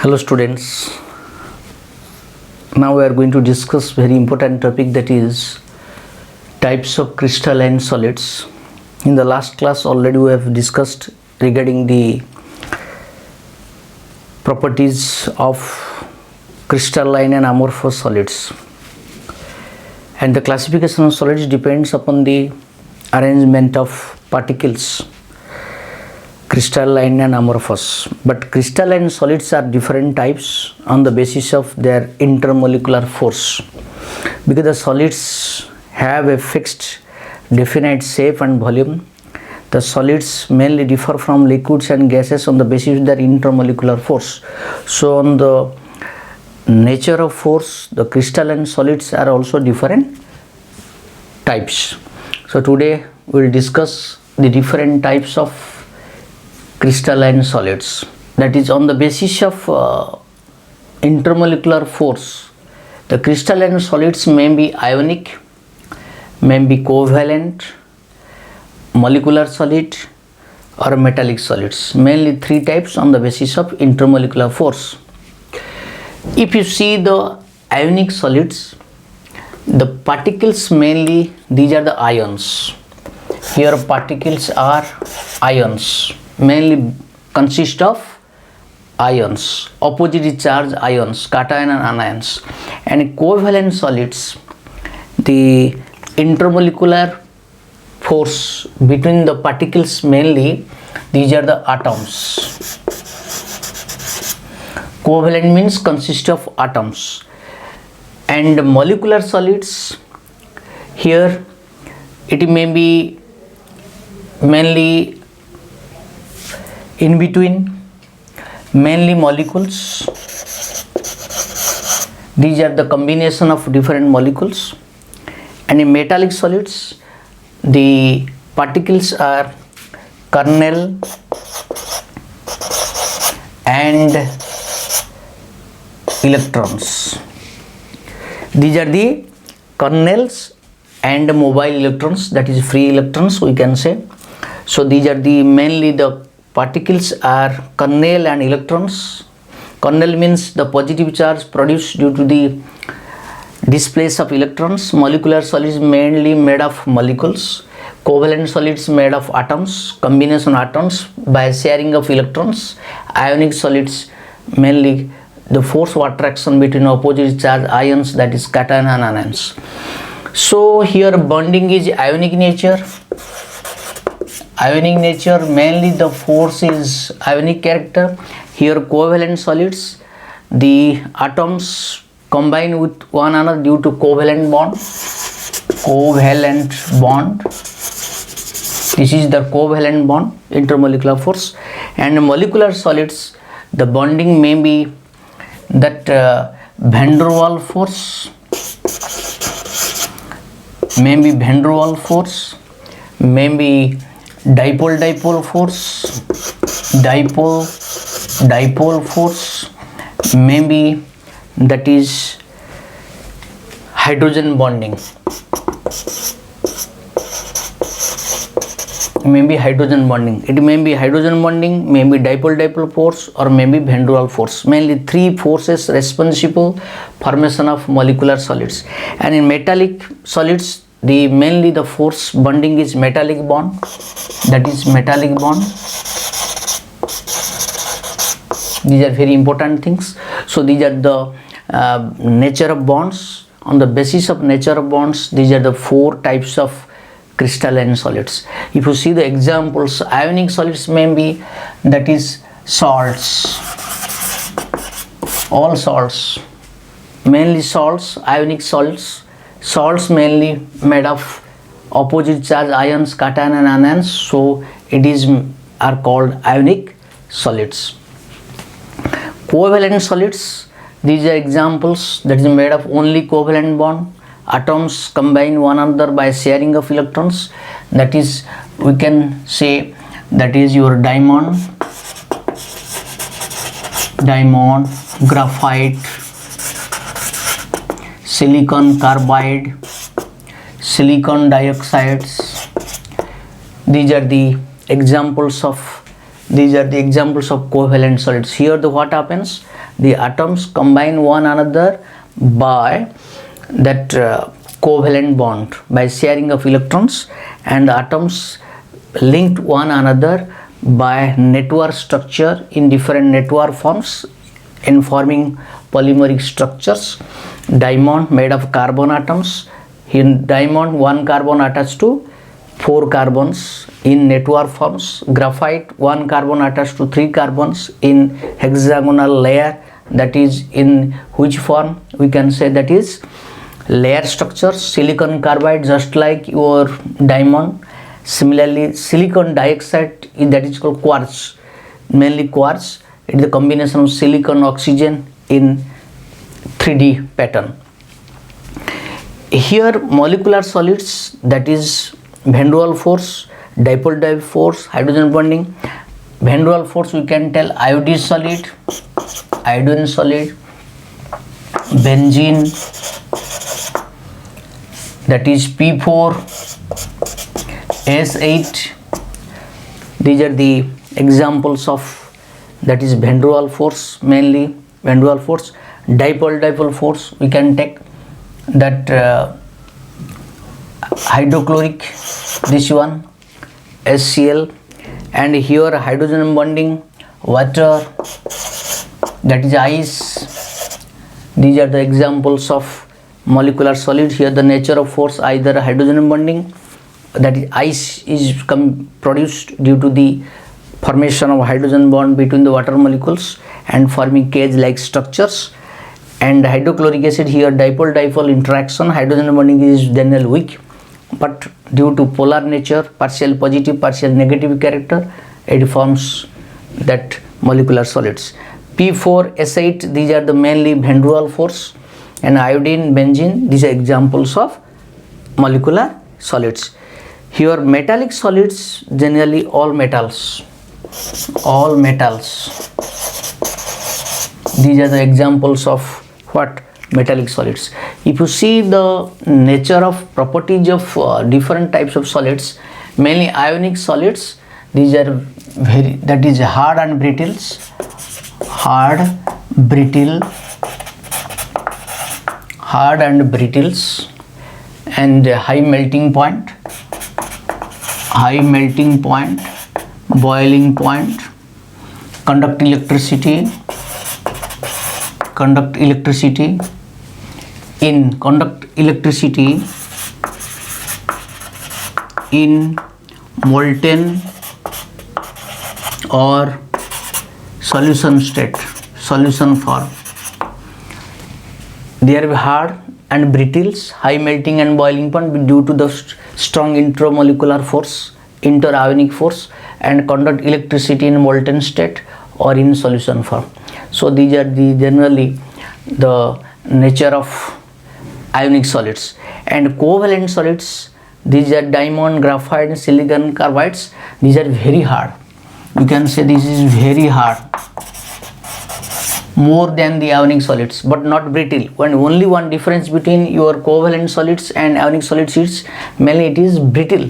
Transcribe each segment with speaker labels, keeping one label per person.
Speaker 1: Hello students, now we are going to discuss very important topic, that is types of crystalline solids. In the last class already we have discussed regarding the properties of crystalline and amorphous solids, and the classification of solids depends upon the arrangement of particles, crystalline and amorphous. But crystalline solids are different types on the basis of their intermolecular force, because the solids have a fixed definite shape and volume. The solids mainly differ from liquids and gases on the basis of their intermolecular force. So on the nature of force, the crystalline solids are also different types. So today we will discuss the different types of crystalline solids, that is on the basis of intermolecular force. The crystalline solids may be ionic, may be covalent, molecular solid or metallic solids. Mainly three types on the basis of intermolecular force. If you see the ionic solids, the particles mainly, these are the ions. Here particles are ions, mainly consist of ions, opposite charge ions, cation and anions. And covalent solids, the intermolecular force between the particles mainly, these are the atoms. Covalent means consist of atoms. And molecular solids, here it may be mainly in between, mainly molecules. These are the combination of different molecules. And in metallic solids, the particles are kernel and electrons. These are the kernels and mobile electrons, that is free electrons we can say. So these are the mainly the particles are kernel and electrons. Kernel means the positive charge produced due to the displace of electrons. Molecular solids mainly made of molecules. Covalent solids made of atoms, combination atoms by sharing of electrons. Ionic solids mainly the force of attraction between opposite charge ions, that is cation and anions. So here bonding is ionic nature. Ionic nature, mainly the force is ionic character. Here covalent solids, the atoms combine with one another due to covalent bond. Covalent bond. This is the covalent bond, intermolecular force. And molecular solids, the bonding may be that van der Waals force, may be van der Waals force, may be dipole force, dipole force, maybe that is hydrogen bonding, maybe hydrogen bonding. It may be hydrogen bonding, maybe dipole force, or maybe van der Waals force. Mainly three forces responsible formation of molecular solids. And in metallic solids, the mainly the force bonding is metallic bond, that is metallic bond. These are very important things. So these are the nature of bonds. On the basis of nature of bonds, these are the four types of crystalline solids. If you see the examples, ionic solids may be, that is salts, all salts, mainly salts, ionic salts. Salts mainly made of opposite charge ions, cation and anions, so it is are called ionic solids. Covalent solids, these are examples, that is made of only covalent bond. Atoms combine one another by sharing of electrons, that is we can say that is your diamond, graphite, silicon carbide, silicon dioxides. These are the examples of These are the examples of covalent solids. Here what happens? the atoms combine one another by that covalent bond, by sharing of electrons, and the atoms linked one another by network structure in different network forms in forming polymeric structures. Diamond made of carbon atoms. In diamond, one carbon attached to 4 carbons in network forms. Graphite, 1 carbon attached to 3 carbons in hexagonal layer, that is in which form we can say that is layer structure. Silicon carbide, just like your diamond. Similarly, silicon dioxide, that is called quartz, mainly quartz. It is a combination of silicon oxygen in 3D pattern. Here molecular solids, that is van der Waals force, dipole force, hydrogen bonding. Van der Waals force we can tell iodine solid, benzene, that is P4, S8. These are the examples of, that is van der Waals force, mainly van der Waals force. Dipole force we can take that hydrochloric, this one HCl, and here hydrogen bonding, water, that is ice. These are the examples of molecular solids. Here the nature of force, either hydrogen bonding, that is ice is produced due to the formation of hydrogen bond between the water molecules and forming cage like structures. And hydrochloric acid, here dipole interaction, hydrogen bonding is generally weak, but due to polar nature, partial positive, partial negative character, it forms that molecular solids. P4, S8, these are the mainly van der Waals force, and iodine, benzene, these are examples of molecular solids. Here metallic solids, generally all metals. These are the examples of what? Metallic solids. If you see the nature of properties of different types of solids, mainly ionic solids, these are very, that is hard and brittle, and high melting point, boiling point, conduct electricity. In conduct electricity in molten or solution state, solution form. They are hard and brittle, high melting and boiling point due to the strong intermolecular force, interionic force, and conduct electricity in molten state or in solution form. So these are the generally the nature of ionic solids. And covalent solids, these are diamond, graphite, silicon carbides. These are very hard. You can say this is very hard, more than the ionic solids, but not brittle. When only one difference between your covalent solids and ionic solids is mainly it is brittle.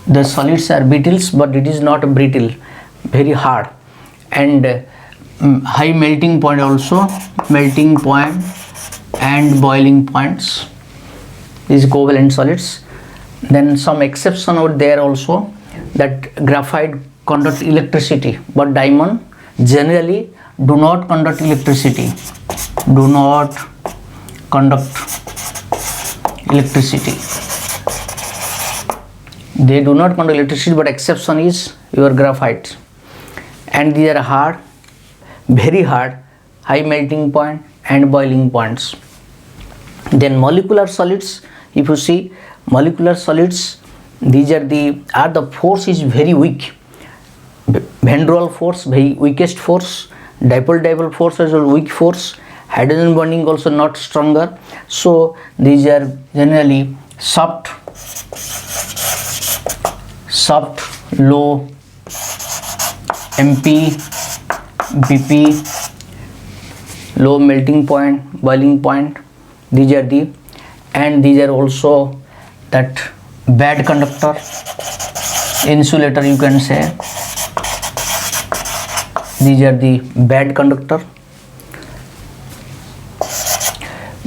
Speaker 1: The solids are brittle, but it is not brittle, very hard. And high melting point also, melting point and boiling points, these covalent solids. Then some exception out there also, that graphite conduct electricity, but diamond generally do not conduct electricity, they do not conduct electricity, but exception is your graphite. And these are hard, very hard, high melting point and boiling points. Then molecular solids, if you see molecular solids, these are the force is very weak. Van der Waals force, very weakest force. Dipole force is a weak force. Hydrogen bonding also not stronger. So these are generally soft, low MP, BP, low melting point, boiling point. These are and these are also that bad conductor, insulator you can say. These are the bad conductor.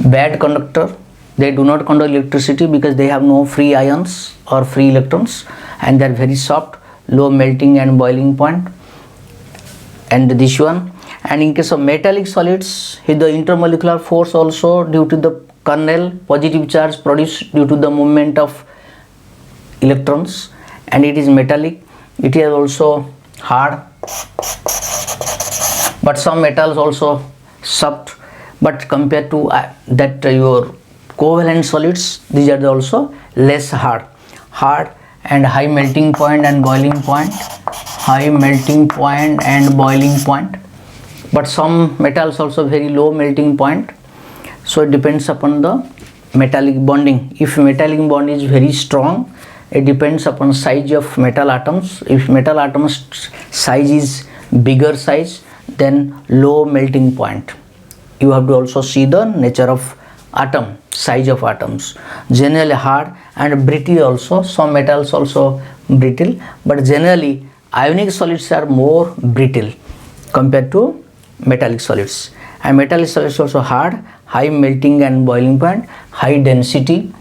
Speaker 1: Bad conductor, they do not conduct electricity because they have no free ions or free electrons, and they are very soft, low melting and boiling point. And this one, and in case of metallic solids, the intermolecular force also due to the kernel positive charge produced due to the movement of electrons, and it is metallic. It is also hard, but some metals also soft, but compared to your covalent solids, these are also less hard and high melting point and boiling point, but some metals also very low melting point. So it depends upon the metallic bonding. If metallic bond is very strong, it depends upon size of metal atoms. If metal atoms size is bigger size, then low melting point. You have to also see the nature of atom, size of atoms. Generally hard and brittle also. Some metals also brittle, but generally ionic solids are more brittle compared to metallic solids. And metallic solids also hard, high melting and boiling point, high density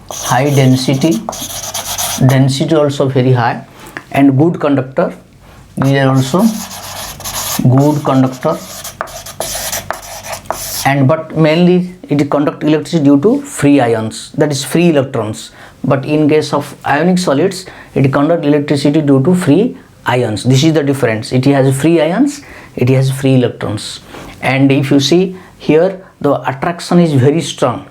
Speaker 1: also very high, and good conductor. These are also good conductor, and but mainly it conduct electricity due to free ions, that is free electrons. But in case of ionic solids, it conduct electricity due to free ions. This is the difference. It has free ions, it has free electrons. And if you see here, the attraction is very strong,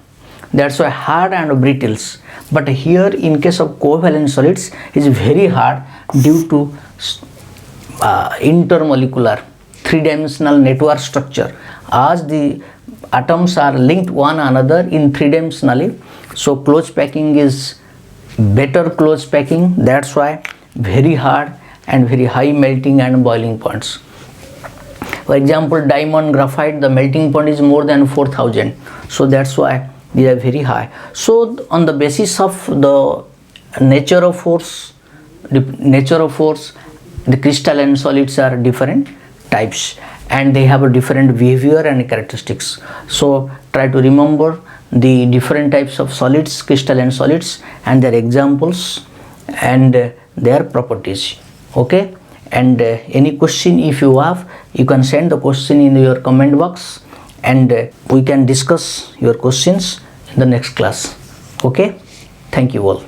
Speaker 1: that's why hard and brittles. But here in case of covalent solids, it is very hard due to intermolecular three-dimensional network structure. As the atoms are linked one another in three-dimensionally, so close packing is better close packing, that's why very hard and very high melting and boiling points. For example, diamond, graphite, the melting point is more than 4000, so that's why they are very high. So on the basis of the nature of force, the crystalline solids are different types, and they have a different behavior and characteristics. So try to remember the different types of solids, crystalline solids, and their examples and their properties. Okay, and any question if you have, you can send the question in your comment box, and we can discuss your questions in the next class. Okay, thank you all.